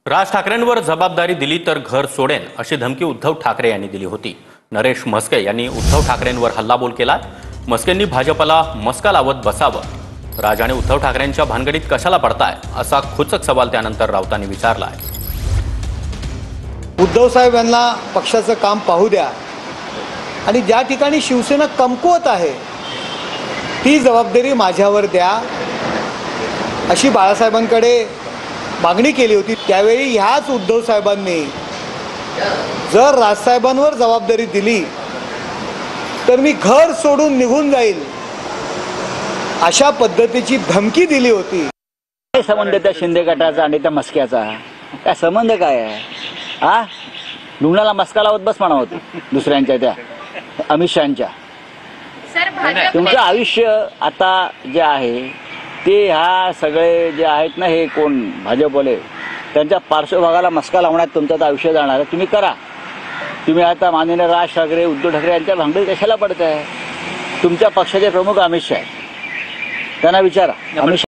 राज ठाकरेंवर जबाबदारी दिली तर घर सोडेन अशी धमकी उद्धव ठाकरे यांनी दिली होती। नरेश म्हस्के यांनी उद्धव ठाकरेंवर हल्लाबोल केला। म्हस्केंनी भाजपला मस्का लावत बसावं। राज आणि उद्धव ठाकरेंच्या भानगडीत कशाला पडताय असा खुचक सवाल त्यानंतर राऊतांनी विचारला आहे। उद्धव साहेब यांना पक्षाचं काम पाहू द्या आणि ज्या ठिकाणी शिवसेना कमकुवत आहे ती जबाबदारी माझ्यावर द्या अशी बाळासाहेबांकडे मागणी केली होती। त्यावेळी ह्याच उद्धव साहेबांनी जर राजसाहेबांवर जबाबदारी दिली तर मी घर सोडून निघून जाईल अशा पद्धतीची धमकी दिली होती। काय संबंध त्या शिंदे गटाचा आणि त्या मस्क्याचा? काय संबंध काय आहे? हा, लुगणाला मस्का लावत बस म्हणा होती दुसऱ्यांच्या त्या अमित शहांच्या। तुमचं आयुष्य आता जे आहे ते ह्या सगळे जे आहेत ना, हे कोण भाजपवाले त्यांच्या पार्श्वभागाला मस्का लावण्यात तुमचं आयुष्य जाणार आहे। तुम्ही करा। तुम्ही आता माननीय राज ठाकरे उद्धव ठाकरे यांच्या भांगडीत कशाला पडताय? तुमच्या पक्षाचे प्रमुख अमित शहा आहेत, त्यांना विचारा। अमित